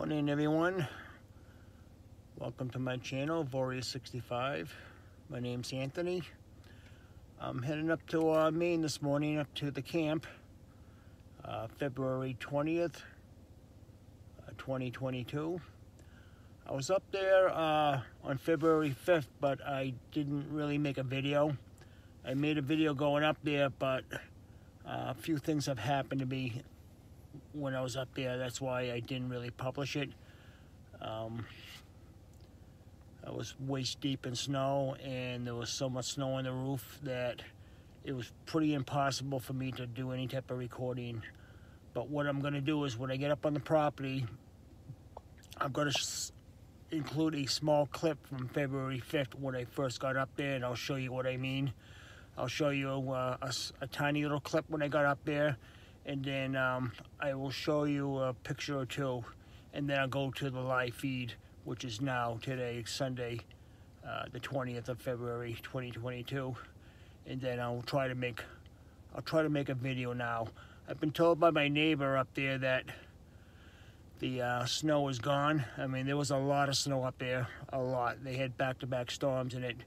Morning everyone, welcome to my channel, Voria65. My name's Anthony. I'm heading up to Maine this morning, up to the camp, February 20th, 2022. I was up there on February 5th, but I didn't really make a video. I made a video going up there, but a few things have happened to me when I was up there. That's why I didn't really publish it. I was waist deep in snow, and there was so much snow on the roof that it was pretty impossible for me to do any type of recording. But what I'm going to do is when I get up on the property, I'm going to include a small clip from February 5th when I first got up there, and I'll show you what I mean. I'll show you a tiny little clip when I got up there, and then I will show you a picture or two, and then I'll go to the live feed, which is now today, Sunday, the 20th of February 2022, and then I'll try to make a video now. I've been told by my neighbor up there that the snow is gone. I mean, there was a lot of snow up there, a lot. They had back-to-back storms, and it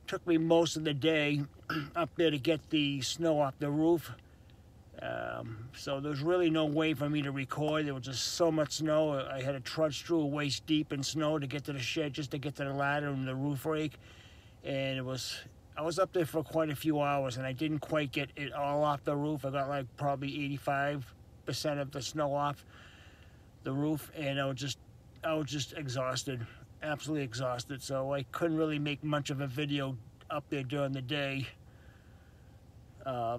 took me most of the day up there to get the snow off the roof. So there's really no way for me to record. There was just so much snow. I had to trudge through waist deep in snow to get to the shed, just to get to the ladder and the roof rake. And I was up there for quite a few hours, and I didn't quite get it all off the roof. I got like probably 85% of the snow off the roof, and I was just exhausted, absolutely exhausted. So I couldn't really make much of a video up there during the day.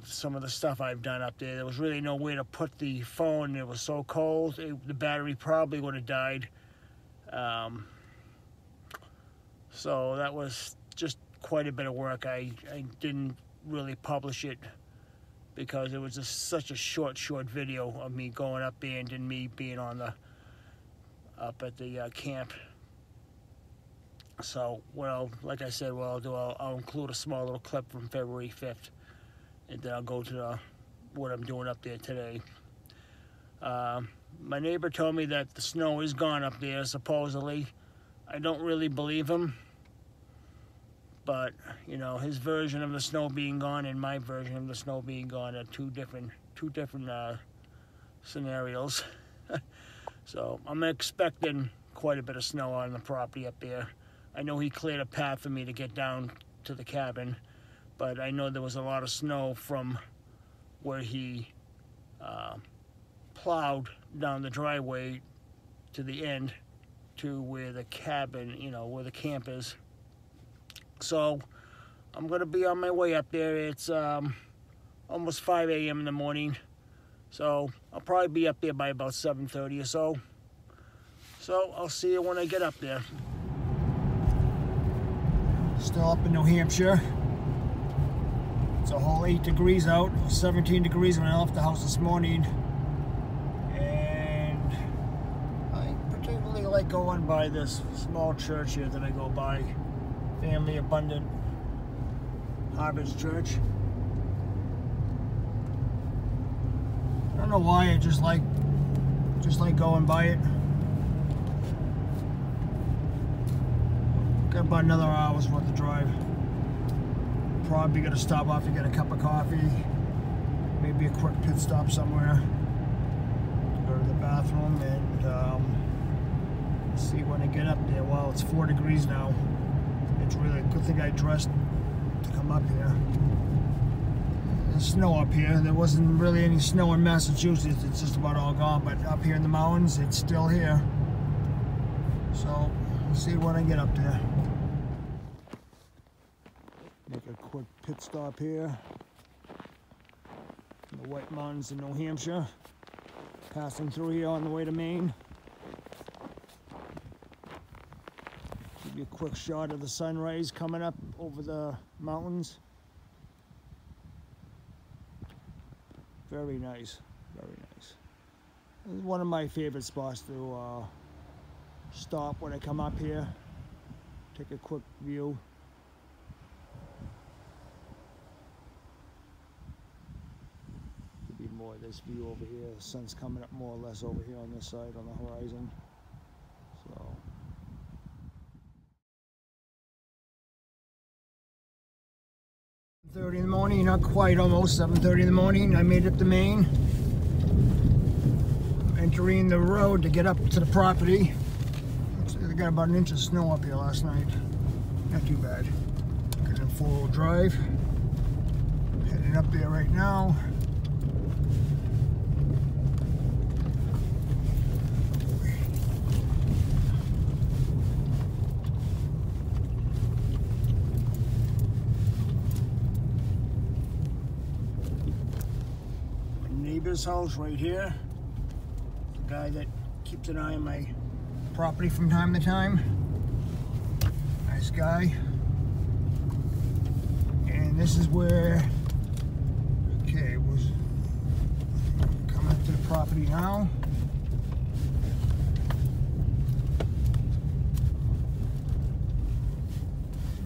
Some of the stuff I've done up there. There was really no way to put the phone. It was so cold. The battery probably would have died. So that was just quite a bit of work. I didn't really publish it because it was just such a short video of me going up there and then me being on up at the camp. So, well, like I said, what I'll do, I'll include a small little clip from February 5th. And then I'll go to what I'm doing up there today. My neighbor told me that the snow is gone up there, supposedly. I don't really believe him. But, you know, his version of the snow being gone and my version of the snow being gone are two different scenarios. So I'm expecting quite a bit of snow on the property up there. I know he cleared a path for me to get down to the cabin, but I know there was a lot of snow from where he plowed down the driveway to the end to where the cabin, you know, where the camp is. So I'm going to be on my way up there. It's almost 5 a.m. in the morning, so I'll probably be up there by about 7:30 or so. So I'll see you when I get up there. Still up in New Hampshire. It's a whole 8 degrees out, 17 degrees when I left the house this morning. And I particularly like going by this small church here that I go by, Family Abundant Harvest Church. I don't know why, I just like going by it. Got about another hour's worth of drive. Probably gonna stop off to get a cup of coffee, maybe a quick pit stop somewhere, go to the bathroom, and see when I get up there. Well, it's 4 degrees now. It's really a good thing I dressed to come up here. There's snow up here. There wasn't really any snow in Massachusetts. It's just about all gone, but up here in the mountains, it's still here. So we'll see when I get up there. Make a quick pit stop here in the White Mountains in New Hampshire. Passing through here on the way to Maine. Give you a quick shot of the sunrise coming up over the mountains. Very nice, very nice. This is one of my favorite spots to stop when I come up here. Take a quick view. More of this view over here. The sun's coming up more or less over here on this side on the horizon. So 30 in the morning, not quite, almost 7:30 in the morning. I made it to Maine. Entering the road to get up to the property. They got about an inch of snow up here last night. Not too bad. Got in 4-wheel drive. Heading up there right now. Neighbor's house right here. The guy that keeps an eye on my property from time to time. Nice guy. And this is where, okay, was coming up to the property now.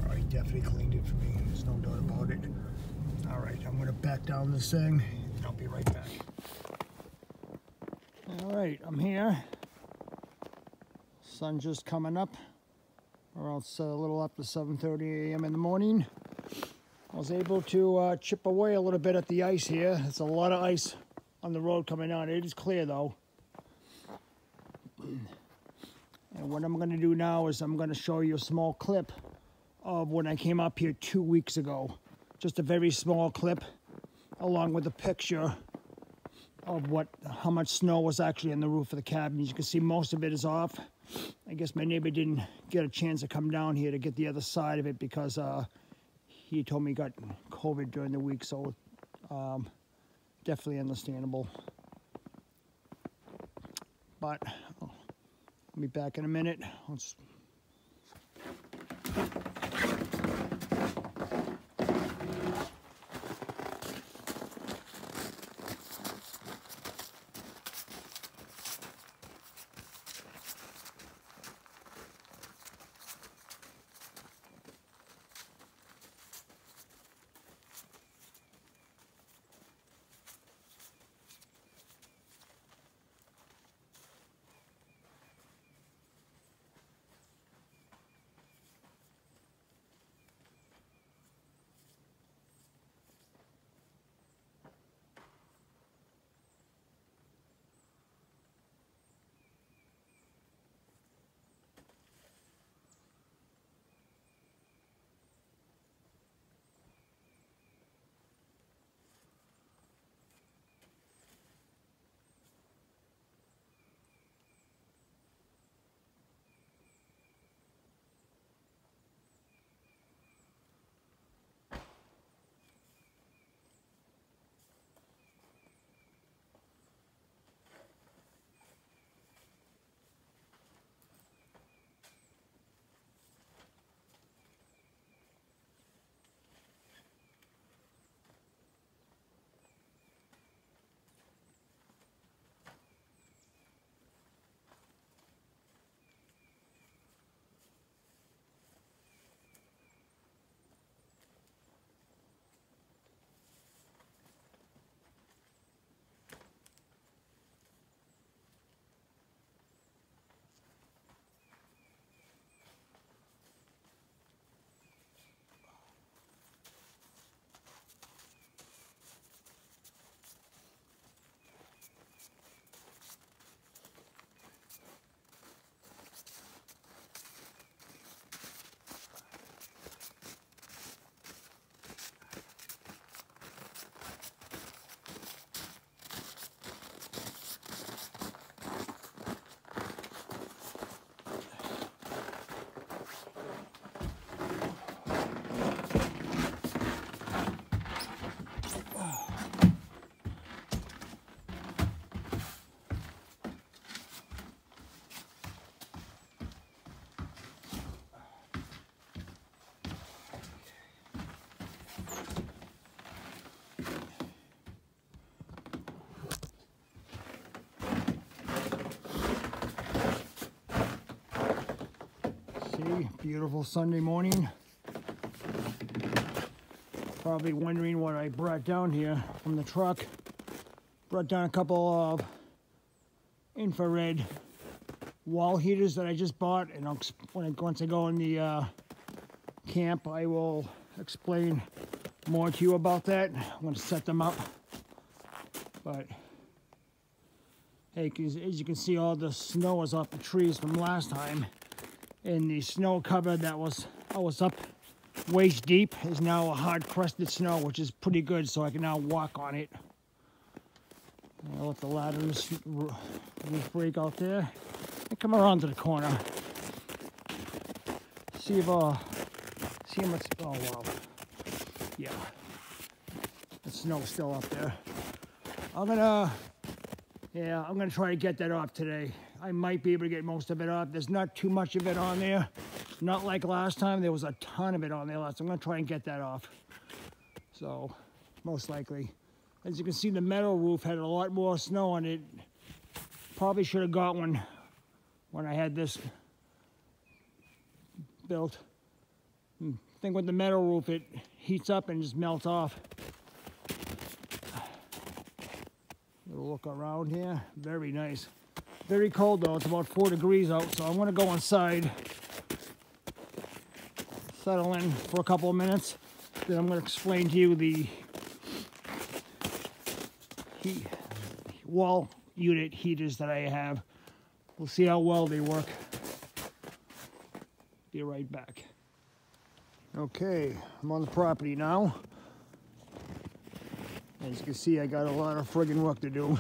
Oh, he definitely cleaned it for me. There's no doubt about it. All right, I'm gonna back down this thing. I'll be right back. All right, I'm here. Sun's just coming up, or else a little after 7:30 a.m. in the morning. I was able to chip away a little bit at the ice here. There's a lot of ice on the road coming out. It is clear though. And what I'm gonna do now is I'm gonna show you a small clip of when I came up here 2 weeks ago. Just a very small clip, along with a picture of how much snow was actually on the roof of the cabin. As you can see, most of it is off. I guess my neighbor didn't get a chance to come down here to get the other side of it because he told me he got COVID during the week, so definitely understandable. But I'll be back in a minute. Beautiful Sunday morning. Probably wondering what I brought down here from the truck. Brought down a couple of infrared wall heaters that I just bought, and once I go in the camp, I will explain more to you about that. I'm going to set them up. But hey, as you can see, all the snow is off the trees from last time, and the snow cover that was up waist deep is now a hard crusted snow, which is pretty good, so I can now walk on it. I'll let the ladder roof break out there and come around to the corner. See how much, oh wow, yeah, the snow's still up there. I'm gonna try to get that off today. I might be able to get most of it off. There's not too much of it on there. Not like last time, there was a ton of it on there last time. I'm gonna try and get that off. So, most likely. As you can see, the metal roof had a lot more snow on it. Probably should have got one when I had this built. I think with the metal roof, it heats up and just melts off. Little look around here, very nice. Very cold though, it's about 4 degrees out, so I'm gonna go inside, settle in for a couple of minutes, then I'm gonna explain to you the wall unit heaters that I have. We'll see how well they work. Be right back. Okay, I'm on the property now. As you can see, I got a lot of friggin' work to do.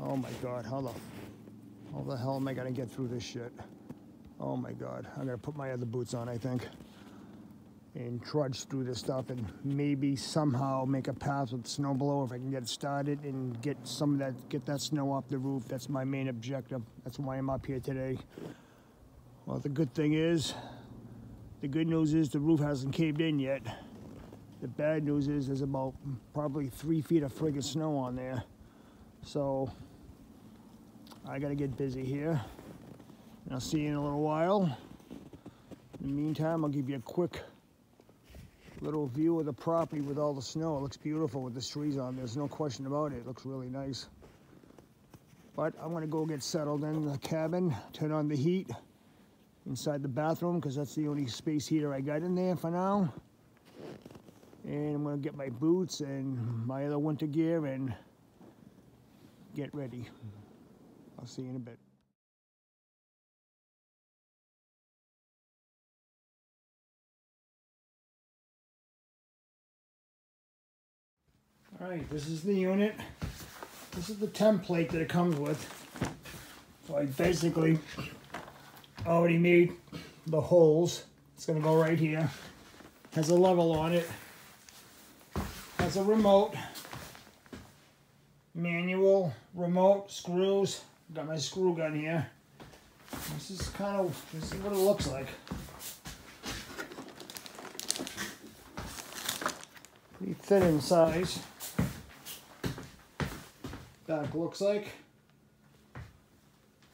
Oh my God, how the hell am I gonna get through this shit? Oh my God, I'm gonna put my other boots on, I think, and trudge through this stuff and maybe somehow make a path with the snow blower if I can get it started and get that snow off the roof. That's my main objective. That's why I'm up here today. Well, the good news is the roof hasn't caved in yet. The bad news is there's about probably 3 feet of friggin' snow on there. So I gotta get busy here. And I'll see you in a little while. In the meantime, I'll give you a quick little view of the property with all the snow. It looks beautiful with the trees on. There's no question about it. It looks really nice. But I'm gonna go get settled in the cabin, turn on the heat inside the bathroom because that's the only space heater I got in there for now. And I'm gonna get my boots and my other winter gear and get ready. I'll see you in a bit. All right, this is the unit. This is the template that it comes with. So I basically already made the holes. It's gonna go right here. Has a level on it. Has a remote. Manual, remote, screws. Got my screw gun here. This is what it looks like. Pretty thin in size. Back looks like.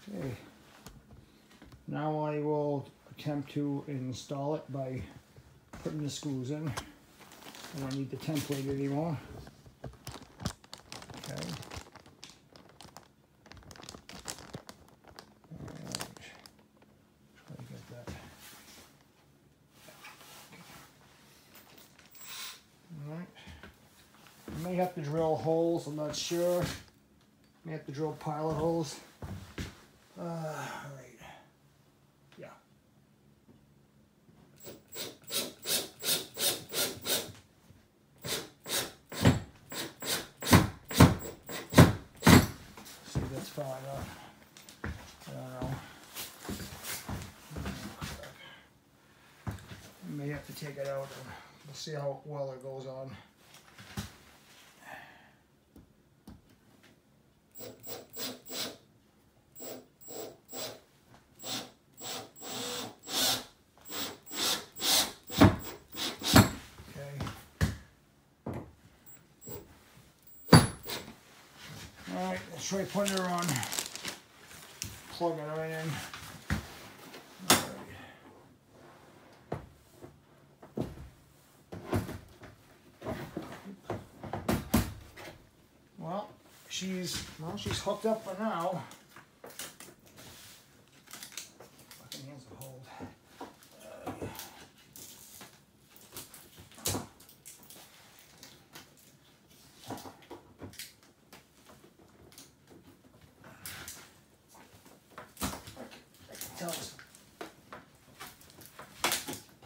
Okay. Now I will attempt to install it by putting the screws in. I don't need the template anymore. Okay. Alright. Try to get that. Alright. I may have to drill holes, I'm not sure. May have to drill pilot holes. Alright. Yeah. See, that's fine enough. I don't know. I may have to take it out and we'll see how well it goes on. Alright, let's try putting her on. Plugging her right in. Alright. Well, she's hooked up for now. Fucking hands will hold. I can tell this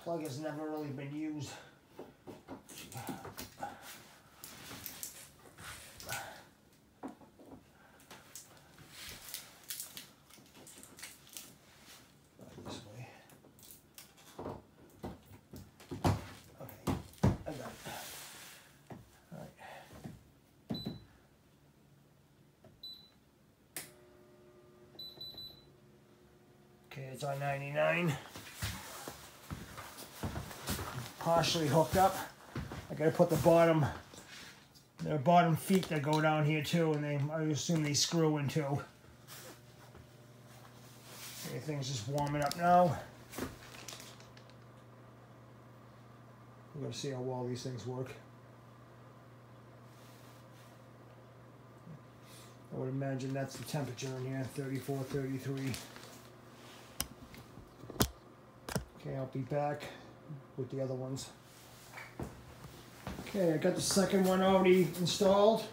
plug has never really been used. Okay, it's on 99. Partially hooked up. I gotta put there are bottom feet that go down here too, and I assume they screw in too. Everything's just warming up now. We're gonna see how well these things work. I would imagine that's the temperature in here, 34, 33. Okay, I'll be back with the other ones. Okay, I got the second one already installed.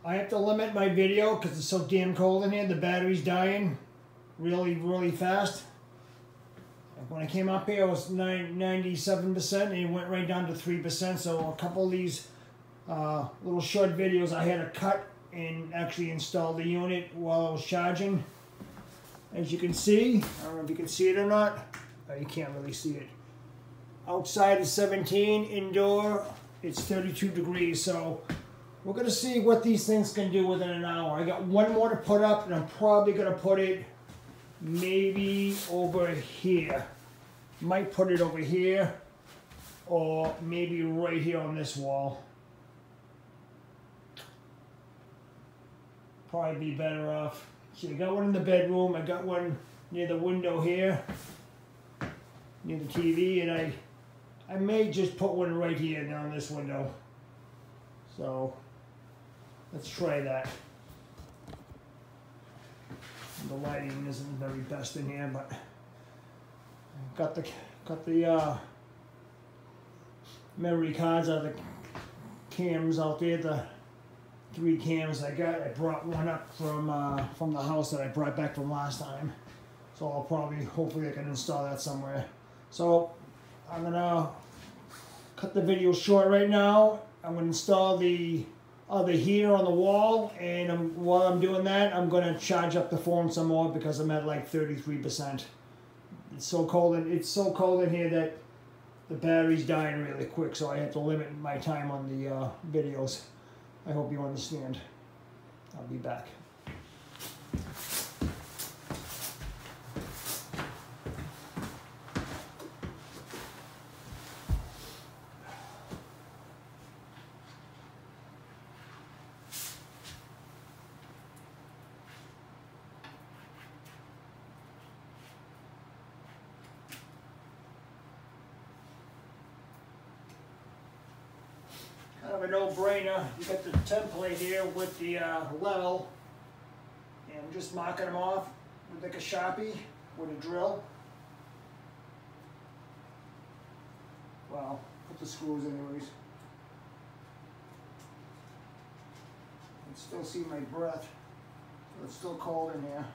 I have to limit my video because it's so damn cold in here. The battery's dying really, really fast. When I came up here, it was 97%, and it went right down to 3%. So a couple of these little short videos I had to cut and actually install the unit while I was charging. As you can see, I don't know if you can see it or not. You can't really see it. Outside is 17, indoor it's 32 degrees. So we're gonna see what these things can do within an hour. I got one more to put up, and I'm probably gonna put it maybe over here. Might put it over here, or maybe right here on this wall. Probably be better off. So I got one in the bedroom, I got one near the window here, near the TV, and I may just put one right here down this window. So let's try that. The lighting isn't very best in here, but got the memory cards out of the cams out there. The 3 cams I got. I brought one up from the house that I brought back from last time. So I'll hopefully I can install that somewhere. So I'm gonna cut the video short right now. I'm gonna install the heater on the wall, and while I'm doing that, I'm gonna charge up the phone some more because I'm at like 33%. It's so cold in here that the battery's dying really quick, so I have to limit my time on the videos. I hope you understand. I'll be back. Kind of a no-brainer. You got the template here with the level, and I'm just marking them off with like a Sharpie with a drill. Well, put the screws anyways. I can still see my breath, so it's still cold in here.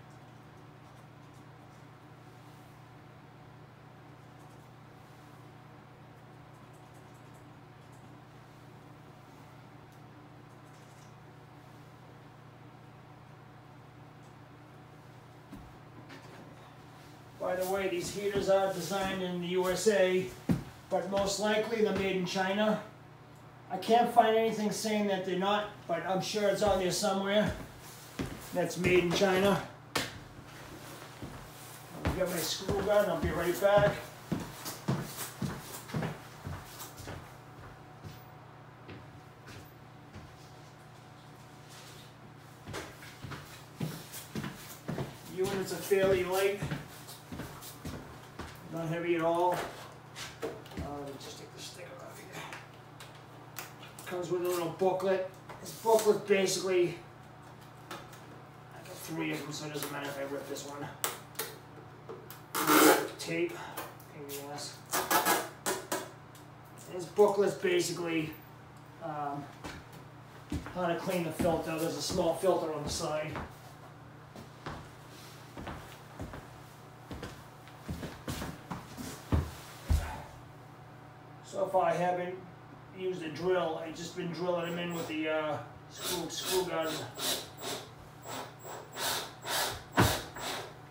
By the way, these heaters are designed in the USA, but most likely they're made in China. I can't find anything saying that they're not, but I'm sure it's out there somewhere that's made in China. I'll get my screw gun, I'll be right back. Units are fairly light. Not heavy at all. Let me just take the sticker off here. Comes with a little booklet. This booklet basically 3 of them, so it doesn't matter if I rip this one. Tape. Yes. This booklet's basically how to clean the filter. There's a small filter on the side. So far I haven't used a drill. I've just been drilling them in with the screw gun.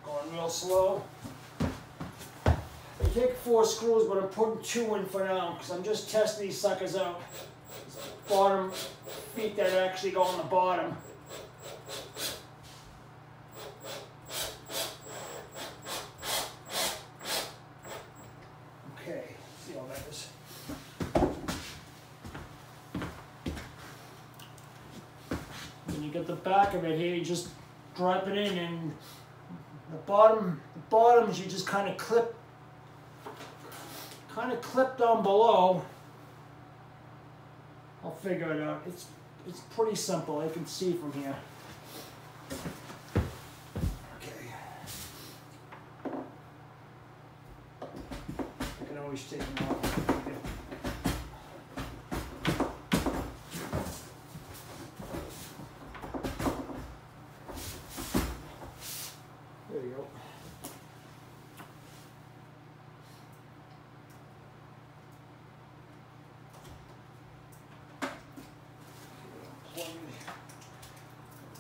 Going real slow. I take 4 screws, but I'm putting 2 in for now because I'm just testing these suckers out. Bottom feet that actually go on the bottom. Okay, see how that is. When you get the back of it here, you just drop it in, and the bottoms you just kind of clip down below. I'll figure it out. It's pretty simple. I can see from here. Okay. I can always take them off. There you go.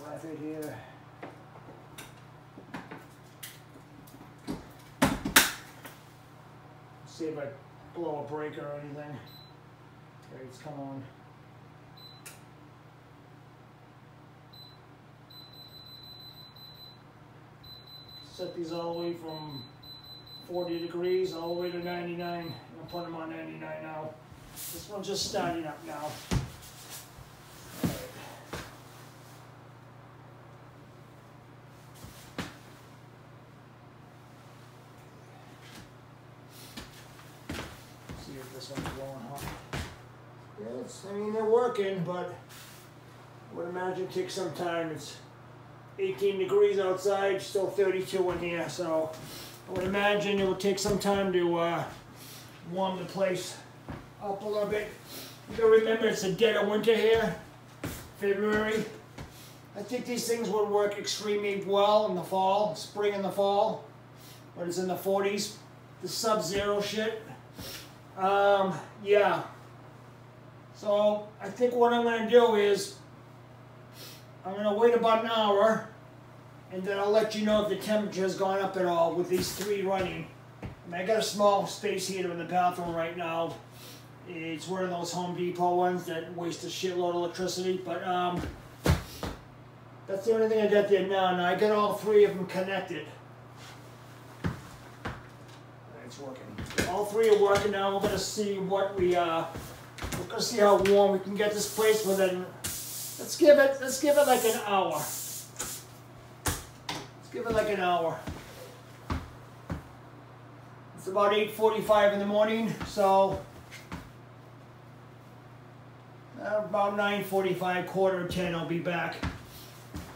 Wrap it here. See if I blow a breaker or anything. Okay, it's come on. Set these all the way from 40 degrees all the way to 99. I'm putting them on 99 now. This one's just starting up now. See if this one's blowing hot. Yeah, I mean, they're working, but I would imagine it takes some time. It's 18 degrees outside, still 32 in here, so I would imagine it would take some time to warm the place up a little bit. You gotta remember it's the dead of winter here, February. I think these things would work extremely well in the fall, spring and the fall, but it's in the 40s, the sub-zero shit. Yeah. So I think what I'm gonna do is I'm gonna wait about an hour, and then I'll let you know if the temperature has gone up at all with these 3 running. I mean, I got a small space heater in the bathroom right now. It's one of those Home Depot ones that waste a shitload of electricity, but that's the only thing I got there now. Now I got all 3 of them connected. It's working. All 3 are working now. We're gonna see what we're gonna see how warm we can get this place within. Let's give it like an hour. Let's give it like an hour. It's about 8:45 in the morning, so about 9:45, quarter to 10, I'll be back.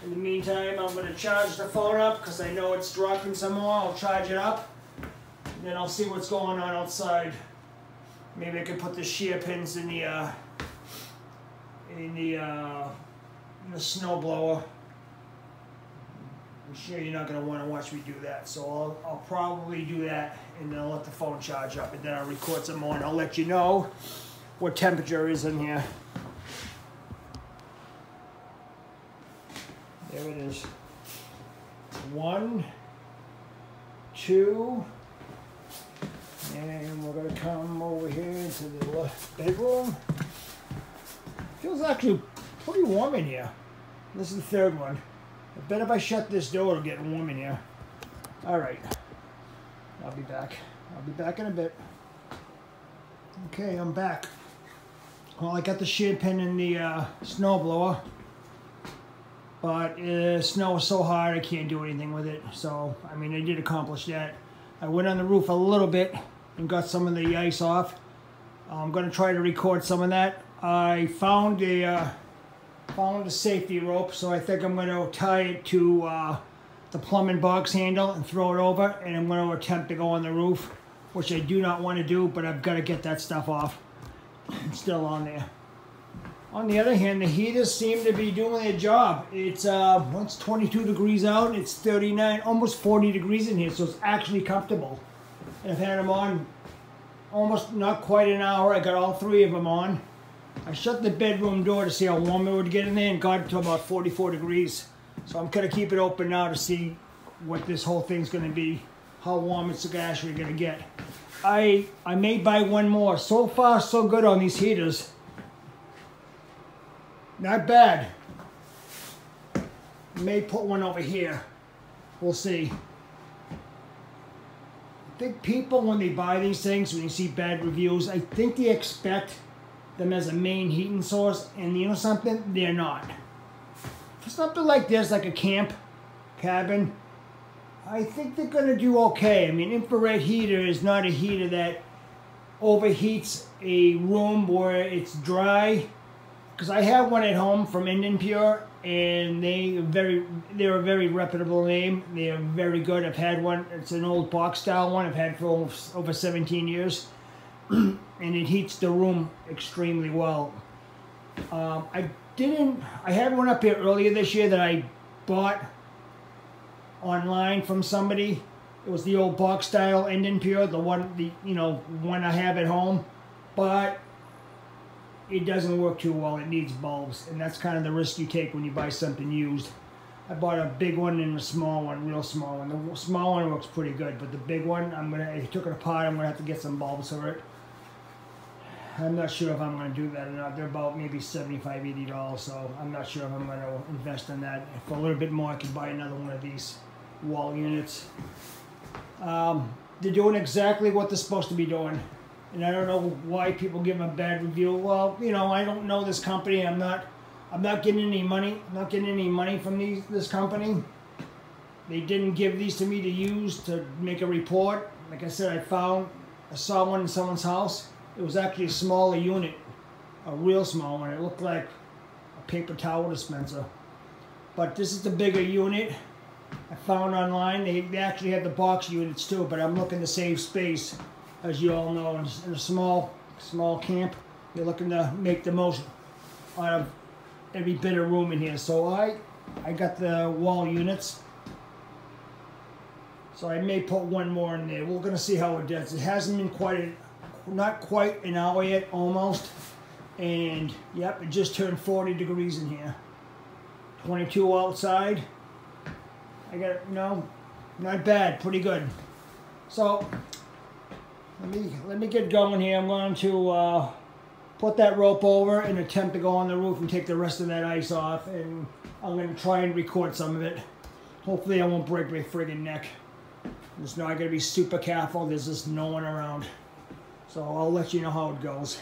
In the meantime, I'm going to charge the phone up because I know it's dropping some more. I'll charge it up, and then I'll see what's going on outside. Maybe I could put the shear pins in the snow blower. I'm sure you're not going to want to watch me do that, so I'll probably do that, and then I'll let the phone charge up, and then I'll record some more, and I'll let you know what temperature is in here. There it is. 1, 2, and we're going to come over here into the bedroom. Feels actually pretty warm in here. This is the 3rd one. I bet if I shut this door, it'll get warm in here. All right. I'll be back. I'll be back in a bit. Okay, I'm back. Well, I got the shear pin in the snow blower, but snow is so hard I can't do anything with it. So, I mean, I did accomplish that. I went on the roof a little bit and got some of the ice off. I'm going to try to record some of that. I found a found a safety rope, so I think I'm going to tie it to the plumbing box handle and throw it over, and I'm going to attempt to go on the roof, which I do not want to do, but I've got to get that stuff off. It's still on there. On the other hand, the heaters seem to be doing their job. It's 22 degrees out, it's 39, almost 40 degrees in here, so it's actually comfortable. And I've had them on almost not quite an hour. I got all 3 of them on. I shut the bedroom door to see how warm it would get in there and got it to about 44 degrees. So I'm going to keep it open now to see what this whole thing's going to be, how warm it's actually going to get. I may buy one more. So far, so good on these heaters. Not bad. May put one over here. We'll see. I think people, when they buy these things, when you see bad reviews, I think they expect them as a main heating source, and you know something? They're not. For something like this, like a camp cabin, I think they're going to do okay. I mean, infrared heater is not a heater that overheats a room where it's dry. Because I have one at home from Indian Pure, and they're a very reputable name. They're very good. I've had one. It's an old box style one. I've had for over 17 years. And it heats the room extremely well. I had one up here earlier this year that I bought online from somebody. It was the old box style Indian Pure, the one I have at home, but it doesn't work too well. It needs bulbs, and that's kind of the risk you take when you buy something used. I bought a big one and a small one, real small one. The small one works pretty good, but the big one, I took it apart. I'm gonna have to get some bulbs for it. I'm not sure if I'm going to do that or not. They're about maybe $75, $80, so I'm not sure if I'm going to invest in that. For a little bit more, I could buy another one of these wall units. They're doing exactly what they're supposed to be doing, and I don't know why people give them a bad review. Well, I don't know this company. I'm not getting any money. I'm not getting any money from this company. They didn't give these to me to use to make a report. Like I said, I saw one in someone's house. It was actually a smaller unit, a real small one. It looked like a paper towel dispenser. But this is the bigger unit I found online. They actually had the box units too, but I'm looking to save space, as you all know. In a small camp, you're looking to make the most out of every bit of room in here. So I got the wall units. So I may put one more in there. We're going to see how it does. It hasn't been not quite an hour yet, almost. And yep, it just turned 40 degrees in here. 22 outside. I got, not bad, pretty good. So let me get going here. I'm going to put that rope over and attempt to go on the roof and take the rest of that ice off, and I'm going to try and record some of it. Hopefully I won't break my friggin' neck. Just know I got to be super careful. There's just no one around. So I'll let you know how it goes.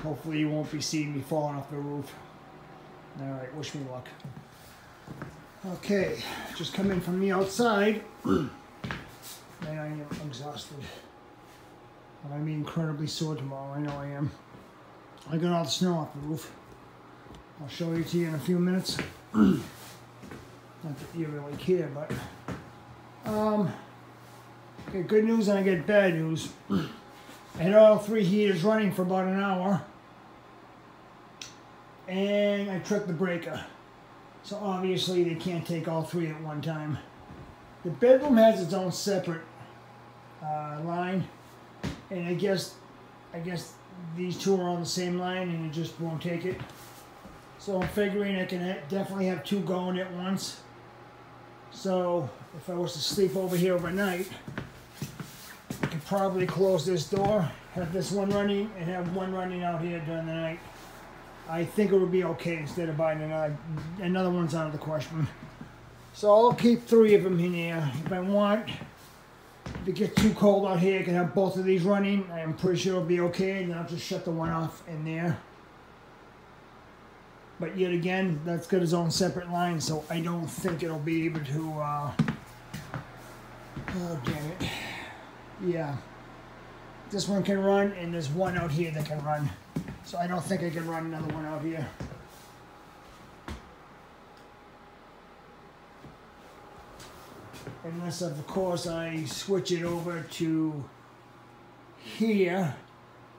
Hopefully you won't be seeing me falling off the roof. Alright, wish me luck. Okay, just come in from the outside. And I am exhausted. And I'm incredibly sore tomorrow, I know I am. I got all the snow off the roof. I'll show it to you in a few minutes. Not that you really care, but... Okay, good news and I get bad news. I had all 3 heaters running for about an hour. And I tripped the breaker. So obviously they can't take all 3 at one time. The bedroom has its own separate line. And I guess these 2 are on the same line and it just won't take it. So I'm figuring I can definitely have 2 going at once. So if I was to sleep over here overnight, I could probably close this door, have this one running, and have one running out here during the night. I think it would be okay instead of buying another one's out of the question. So I'll keep 3 of them in here. If I want, if it gets too cold out here, I can have both of these running. I'm pretty sure it'll be okay, and then I'll just shut the one off in there. But yet again, that's got its own separate line, so I don't think it'll be able to, oh damn it. Yeah. This one can run, and there's one out here that can run. So I don't think I can run another one out here. Unless, of course, I switch it over to here,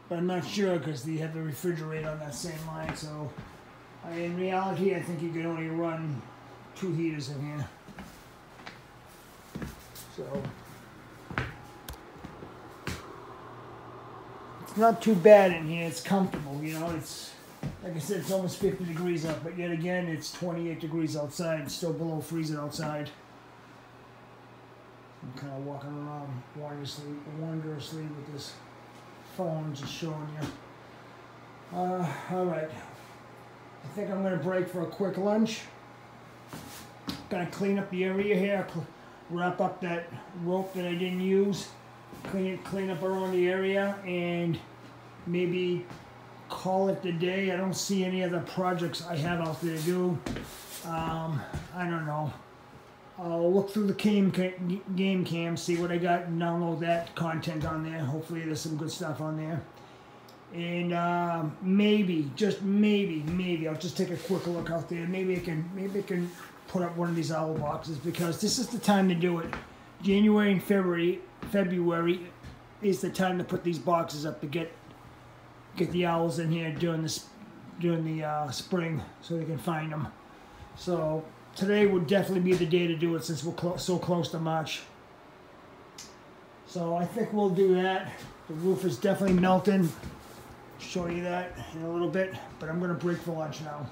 but I'm not sure because they have the refrigerator on that same line. So, in reality, I think you can only run 2 heaters in here. So, it's not too bad in here. It's comfortable, you know. It's like I said, it's almost 50 degrees up, but yet again, it's 28 degrees outside. It's still below freezing outside. I'm kind of walking around wondrously with this phone, just showing you. All right. I think I'm going to break for a quick lunch. Going to clean up the area here, wrap up that rope that I didn't use, clean up around the area, and maybe call it the day. I don't see any other projects I have out there to do. I don't know. I'll look through the game cam, see what I got, and download that content on there. Hopefully there's some good stuff on there. And maybe, just maybe, I'll just take a quick look out there. Maybe I can put up one of these owl boxes, because this is the time to do it. January and February is the time to put these boxes up to get the owls in here during the spring, so they can find them. So today would definitely be the day to do it, since we're so close to March. So I think we'll do that. The roof is definitely melting. Show you that in a little bit, but I'm going to break for lunch now.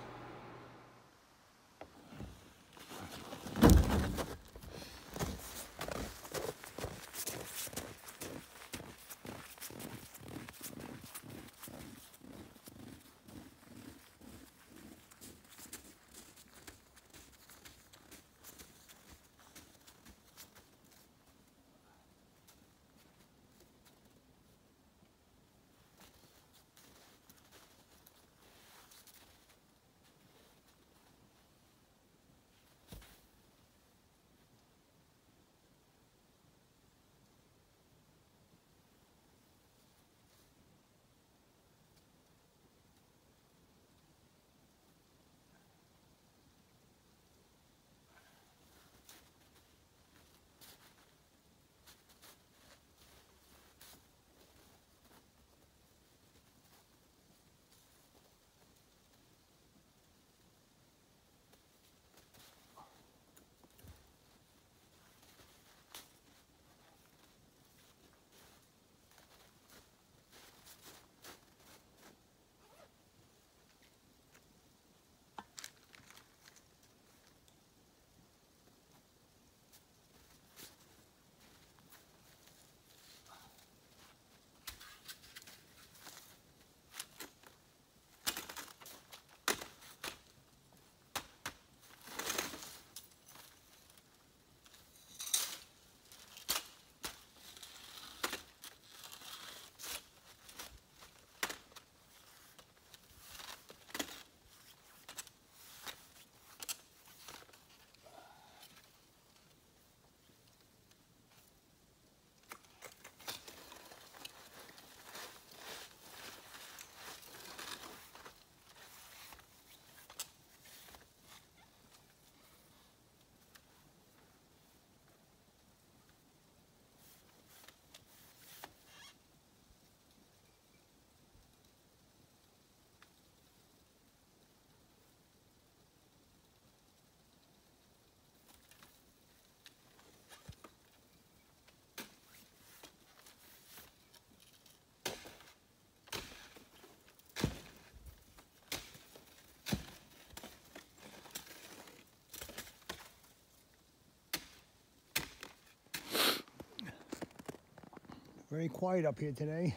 Very quiet up here today.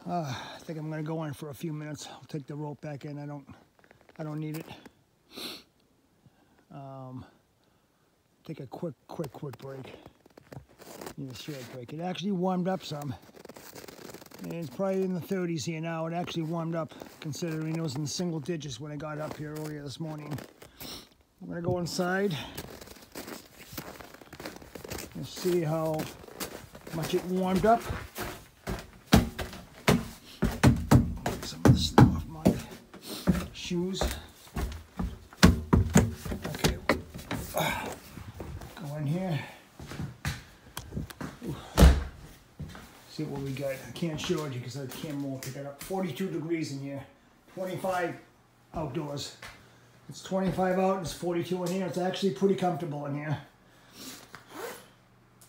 I think I'm gonna go in for a few minutes. I'll take the rope back in. I don't need it. Take a quick break. Need a short break. It actually warmed up some. And it's probably in the 30s here now. It actually warmed up, considering it was in the single digits when I got up here earlier this morning. I'm gonna go inside and see how much it warmed up. Put shoes. Okay, go in here. Ooh. See what we got. I can't show it because the camera won't pick it up. 42 degrees in here, 25 outdoors. It's 25 out, it's 42 in here. It's actually pretty comfortable in here.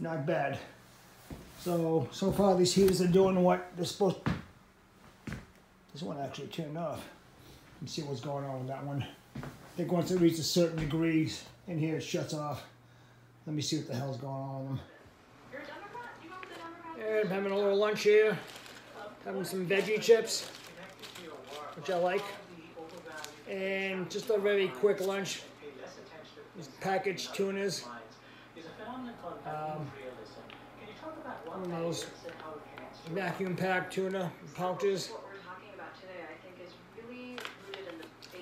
Not bad. So far these heaters are doing what they're supposed to. This one actually turned off. Let me see what's going on with that one. I think once it reaches a certain degrees in here, it shuts off. Let me see what the hell's going on with them. And I'm having a little lunch here. Having some veggie chips, which I like. And just a very quick lunch. These packaged tunas. One of those vacuum packed tuna pouches.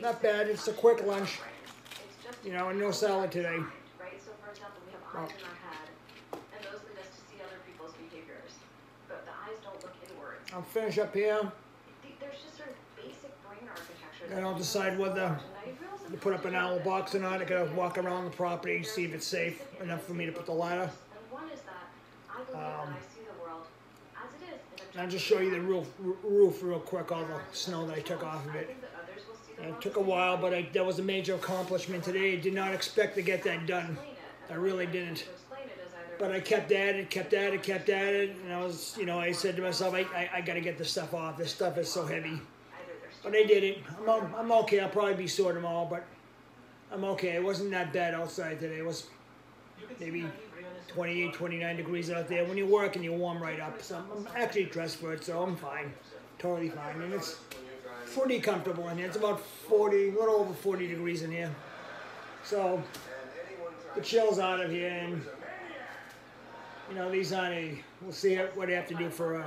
Not bad, it's a quick lunch. You know, and no salad today. Well, I'll finish up here. And I'll decide whether to put up an owl box or not. I gotta walk around the property, see if it's safe enough for me to put the ladder. I'll just show you the roof real quick, all the snow that I took off of it. And it took a while, but that was a major accomplishment today. I did not expect to get that done. I really didn't. But I kept at it, and I was, you know, I said to myself, I gotta get this stuff off. This stuff is so heavy. But I did it. I'm okay. I'll probably be sore tomorrow, but I'm okay. It wasn't that bad outside today. It was maybe 28, 29 degrees out there. When you work and you warm right up. So I'm actually dressed for it, so I'm fine. Totally fine. And it's pretty comfortable in here. It's about 40, a little over 40 degrees in here. So the chill's out of here, and you know, these aren't we'll see what I have to do for a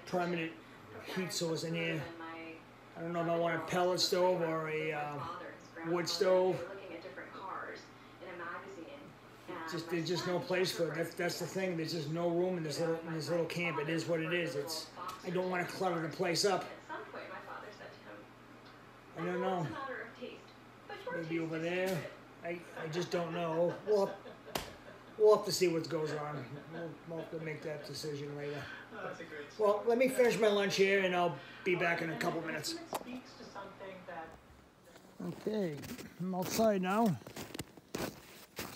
permanent heat source in here. I don't know if I want a pellet stove or a wood stove. There's just no place for it. That's the thing. There's just no room in this little camp. It is what it is. I don't want to clutter the place up. I don't know. Maybe over there. I just don't know. We'll have to see what goes on. We'll have to make that decision later. Well, let me finish my lunch here, and I'll be back in a couple minutes. Okay, I'm outside now.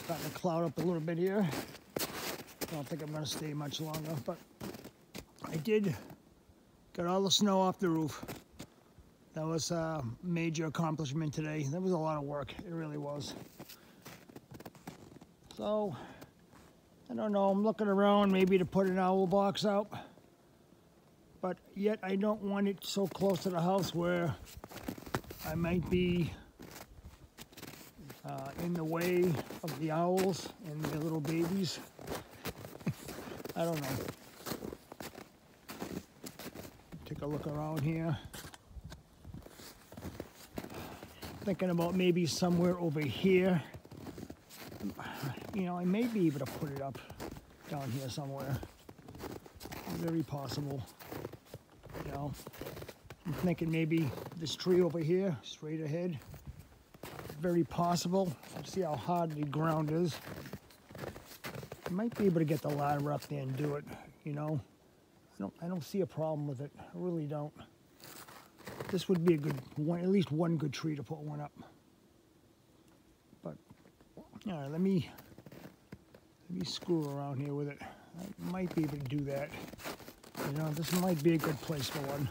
Starting to cloud up a little bit here. I don't think I'm going to stay much longer, but I did get all the snow off the roof. That was a major accomplishment today. That was a lot of work. It really was. So, I don't know. I'm looking around maybe to put an owl box out. But yet I don't want it so close to the house where I might be in the way of the owls and the little babies. I don't know. Take a look around here. Thinking about maybe somewhere over here. You know, I may be able to put it up down here somewhere. Very possible. You know, I'm thinking maybe this tree over here, straight ahead. Very possible. Let's see how hard the ground is. I might be able to get the ladder up there and do it, you know. I don't see a problem with it. I really don't. This would be a good one, at least one good tree to put one up. But, all right, let me screw around here with it. I might be able to do that. You know, this might be a good place for one.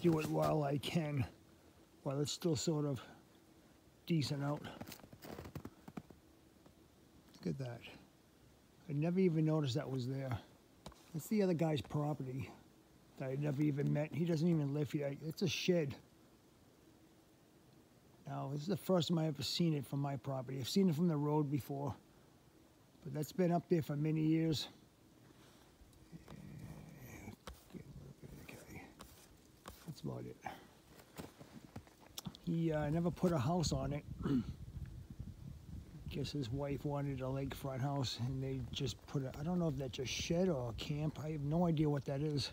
Do it while I can, while it's still sort of decent out. Look at that. I never even noticed that was there. That's the other guy's property that I never even met. He doesn't even live here. It's a shed. Now, this is the first time I've ever seen it from my property. I've seen it from the road before, but that's been up there for many years. Okay, that's about it. He never put a house on it. Guess his wife wanted a lakefront house, and they just put it. I don't know if that's a shed or a camp. I have no idea what that is.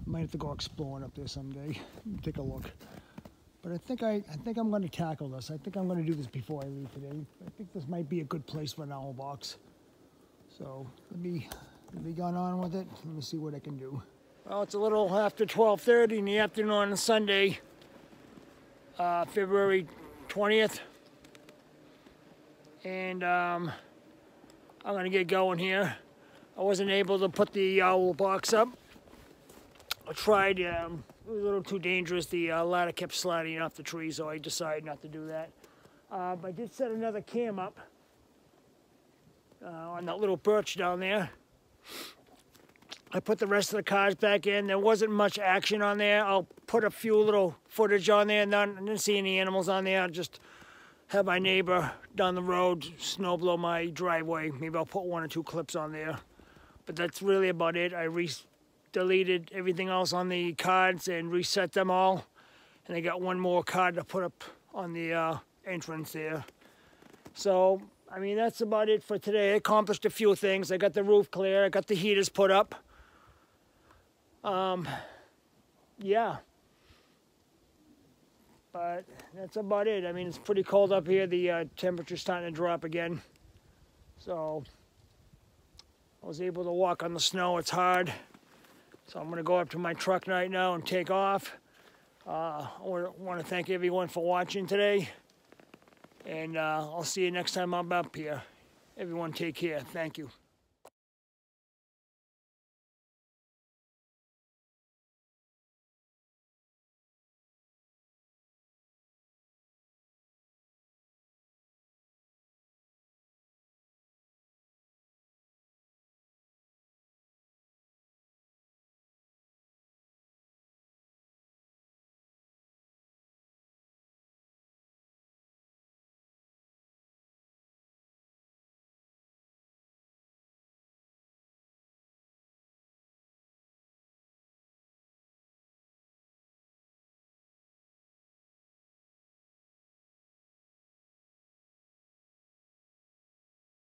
might have to go exploring up there someday. Take a look. But I think I'm going to tackle this. I think I'm going to do this before I leave today. I think this might be a good place for an owl box. So let me get on with it. Let me see what I can do. Well, it's a little after 12:30 in the afternoon on Sunday, February 20th. And I'm going to get going here. I wasn't able to put the owl box up. I tried, it was a little too dangerous. The ladder kept sliding off the tree, so I decided not to do that. But I did set another cam up on that little perch down there. I put the rest of the cars back in. There wasn't much action on there. I'll put a few little footage on there. I didn't see any animals on there. I'll just have my neighbor down the road snow blow my driveway. Maybe I'll put 1 or 2 clips on there. But that's really about it. I deleted everything else on the cards and reset them all. And I got 1 more card to put up on the entrance there. So, I mean, that's about it for today. I accomplished a few things. I got the roof clear. I got the heaters put up. Yeah. But that's about it. I mean, it's pretty cold up here. The temperature's starting to drop again. So I was able to walk on the snow. It's hard. So I'm going to go up to my truck right now and take off. I want to thank everyone for watching today. And I'll see you next time I'm up here. Everyone take care. Thank you.